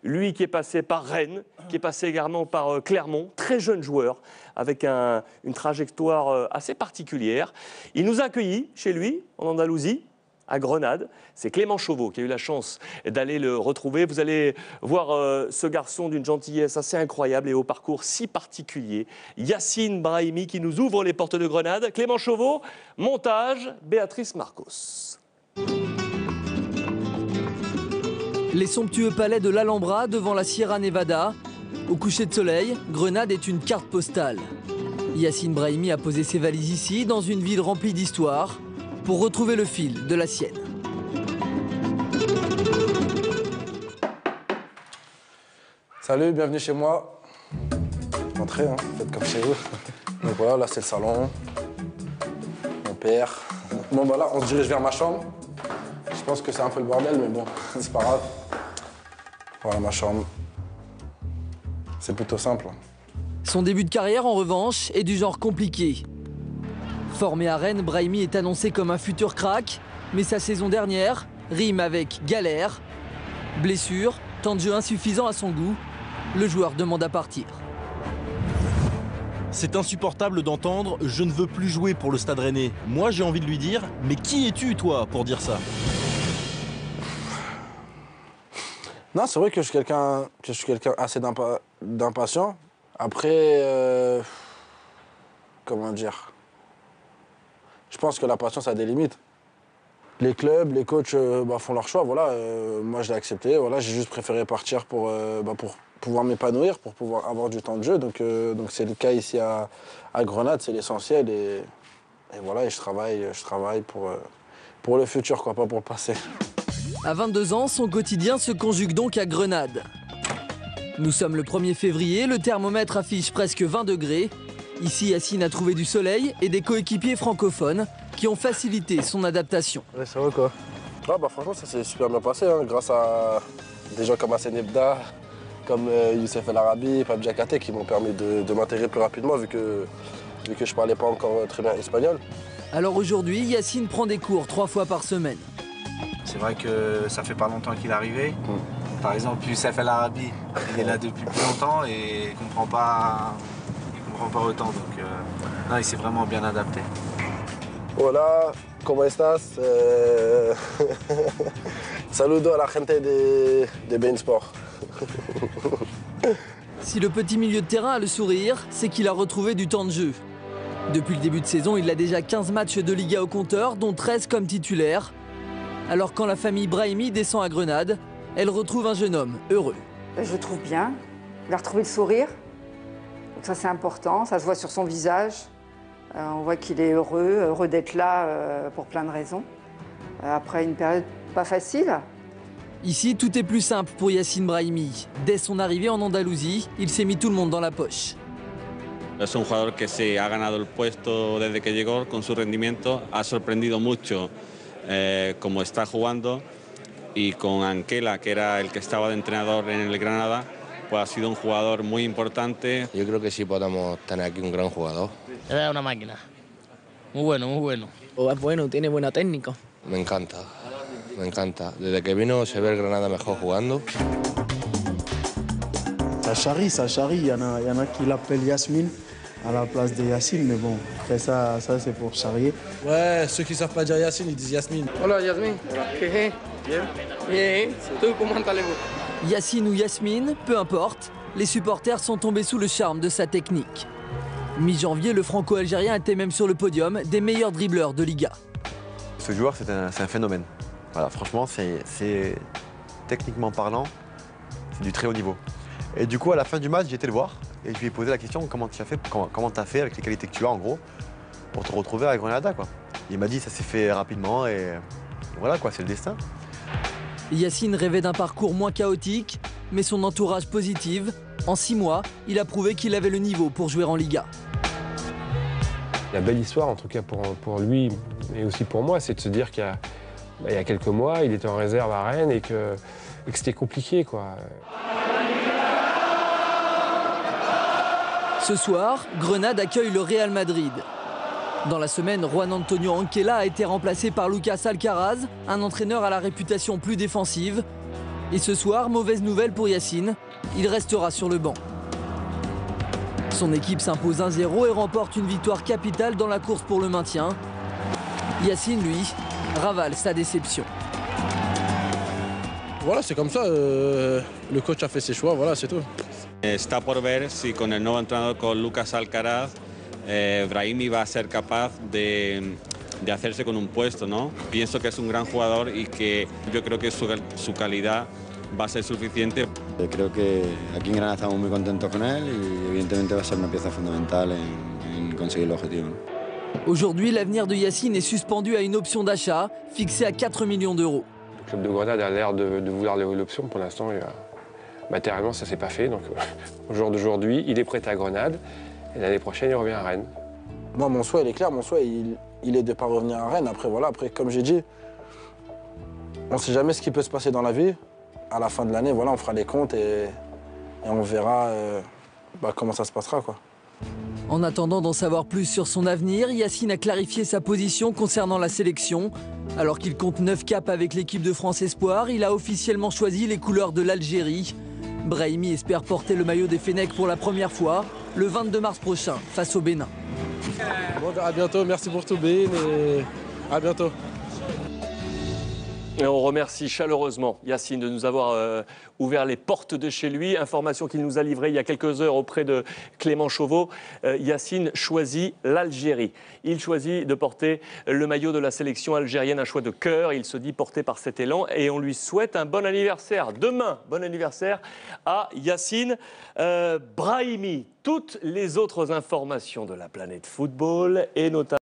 Lui qui est passé par Rennes, qui est passé également par Clermont, très jeune joueur, avec une trajectoire assez particulière. Il nous a accueillis chez lui, en Andalousie, à Grenade. C'est Clément Chauveau qui a eu la chance d'aller le retrouver. Vous allez voir ce garçon d'une gentillesse assez incroyable et au parcours si particulier. Yacine Brahimi qui nous ouvre les portes de Grenade. Clément Chauveau, montage, Béatrice Marcos. Les somptueux palais de l'Alhambra devant la Sierra Nevada. Au coucher de soleil, Grenade est une carte postale. Yacine Brahimi a posé ses valises ici, dans une ville remplie d'histoire, pour retrouver le fil de la sienne. Salut, bienvenue chez moi. Entrez, hein, faites comme chez vous. Donc voilà, là c'est le salon. Mon père. Bon bah là, on se dirige vers ma chambre. Je pense que c'est un peu le bordel, mais bon, c'est pas grave. Voilà ma chambre. C'est plutôt simple. Son début de carrière, en revanche, est du genre compliqué. Formé à Rennes, Brahimi est annoncé comme un futur crack, mais sa saison dernière rime avec galère, blessure, temps de jeu insuffisant à son goût. Le joueur demande à partir. C'est insupportable d'entendre « je ne veux plus jouer pour le Stade Rennais ». Moi, j'ai envie de lui dire « mais qui es-tu, toi, pour dire ça ?» Non, c'est vrai que je suis quelqu'un assez d'impatient. Après, comment dire, je pense que la patience a des limites. Les clubs, les coachs font leur choix. Voilà, moi, je l'ai accepté. Voilà, j'ai juste préféré partir pour pouvoir m'épanouir, pour pouvoir avoir du temps de jeu. Donc c'est le cas ici à Grenade, c'est l'essentiel. Et voilà, et je travaille pour le futur, quoi, pas pour le passé. À 22 ans, son quotidien se conjugue donc à Grenade. Nous sommes le 1er février, le thermomètre affiche presque 20 degrés. Ici, Yacine a trouvé du soleil et des coéquipiers francophones qui ont facilité son adaptation. Ouais, c'est vrai quoi. Ah, franchement, ça s'est super bien passé, hein, grâce à des gens comme Hassan Ebda, comme Youssef El Arabi, Pape Diakate qui m'ont permis de m'intégrer plus rapidement vu que je parlais pas encore très bien espagnol. Alors aujourd'hui, Yacine prend des cours 3 fois par semaine. C'est vrai que ça fait pas longtemps qu'il est arrivé. Par exemple, Youssef El Arabi, il est là depuis plus longtemps et il comprend pas autant. Donc non, il s'est vraiment bien adapté. Hola, ¿cómo estás? Saludo a la gente de Bein Sport. Si le petit milieu de terrain a le sourire, c'est qu'il a retrouvé du temps de jeu. Depuis le début de saison, il a déjà 15 matchs de Liga au compteur, dont 13 comme titulaire. Alors quand la famille Brahimi descend à Grenade, elle retrouve un jeune homme heureux. Je le trouve bien. Il a retrouvé le sourire. Donc ça, c'est important. Ça se voit sur son visage. On voit qu'il est heureux d'être là pour plein de raisons. Après une période pas facile. Ici, tout est plus simple pour Yacine Brahimi. Dès son arrivée en Andalousie, il s'est mis tout le monde dans la poche. Es un jugador que se ha ganado el puesto desde que llegó con su rendimiento. Ha sorprendido mucho como está jugando. Y con Anquela, que era el que estaba de entrenador en el Granada, pues ha sido un jugador muy importante. Yo creo que sí podemos tener aquí un gran jugador. Es una máquina. Muy bueno, muy bueno. Es bueno, tiene buena técnica. Me encanta, me encanta. Desde que vino se ve el Granada mejor jugando. Ça charrie. Il y en a qui l'appellent Yasmine à la place de Yacine, mais bon, après ça c'est pour charrier. Ouais, ceux qui savent pas dire Yacine, ils disent Yasmine. Hola, Yasmine. Bien. Bien. Tout, comment allez-vous? Yacine ou Yasmine, peu importe, les supporters sont tombés sous le charme de sa technique. Mi-janvier, le franco-algérien était même sur le podium des meilleurs dribbleurs de Liga. Ce joueur, c'est un phénomène. Voilà, franchement, c'est techniquement parlant, c'est du très haut niveau. Et du coup, à la fin du match, j'ai été le voir et je lui ai posé la question comment tu as fait avec les qualités que tu as, en gros, pour te retrouver à Grenada, quoi. Il m'a dit ça s'est fait rapidement et voilà, quoi, c'est le destin. Yacine rêvait d'un parcours moins chaotique, mais son entourage positif. En 6 mois, il a prouvé qu'il avait le niveau pour jouer en Liga. La belle histoire, en tout cas pour lui, mais aussi pour moi, c'est de se dire qu'il y a quelques mois, il était en réserve à Rennes et que c'était compliqué, quoi. Ce soir, Grenade accueille le Real Madrid. Dans la semaine, Juan Antonio Anquela a été remplacé par Lucas Alcaraz, un entraîneur à la réputation plus défensive. Et ce soir, mauvaise nouvelle pour Yacine, il restera sur le banc. Son équipe s'impose 1-0 et remporte une victoire capitale dans la course pour le maintien. Yacine, lui, ravale sa déception. Voilà, c'est comme ça. Le coach a fait ses choix, voilà, c'est tout. Está por ver si con el nuevo entrenador, con Lucas Alcaraz, Brahimi va a ser capaz de hacerse con un puesto, ¿no? Pienso que es un gran jugador y que yo creo que su calidad va a ser suficiente. Creo que aquí en Granada estamos muy contentos con él y evidentemente va a ser una pieza fundamental en conseguir el objetivo, ¿no? Aujourd'hui, l'avenir de Yacine est suspendu à une option d'achat fixée à 4 millions d'euros. Le club de Grenade a l'air de vouloir l'option. Pour l'instant, matériellement, ça ne s'est pas fait. Donc, au jour d'aujourd'hui, il est prêt à Grenade. Et l'année prochaine, il revient à Rennes. Moi, mon souhait, il est clair. Mon souhait, il est de ne pas revenir à Rennes. Après, voilà, comme j'ai dit, on ne sait jamais ce qui peut se passer dans la vie. À la fin de l'année, voilà, on fera les comptes et on verra comment ça se passera, quoi. En attendant d'en savoir plus sur son avenir, Yacine a clarifié sa position concernant la sélection. Alors qu'il compte 9 caps avec l'équipe de France Espoir, il a officiellement choisi les couleurs de l'Algérie. Brahimi espère porter le maillot des Fennecs pour la première fois, le 22 mars prochain, face au Bénin. Bon, à bientôt, merci pour tout, Ben, et à bientôt. Et on remercie chaleureusement Yacine de nous avoir ouvert les portes de chez lui. Information qu'il nous a livrée il y a quelques heures auprès de Clément Chauveau. Yacine choisit l'Algérie. Il choisit de porter le maillot de la sélection algérienne, un choix de cœur. Il se dit porté par cet élan et on lui souhaite un bon anniversaire. Demain, bon anniversaire à Yacine Brahimi. Toutes les autres informations de la planète football et notamment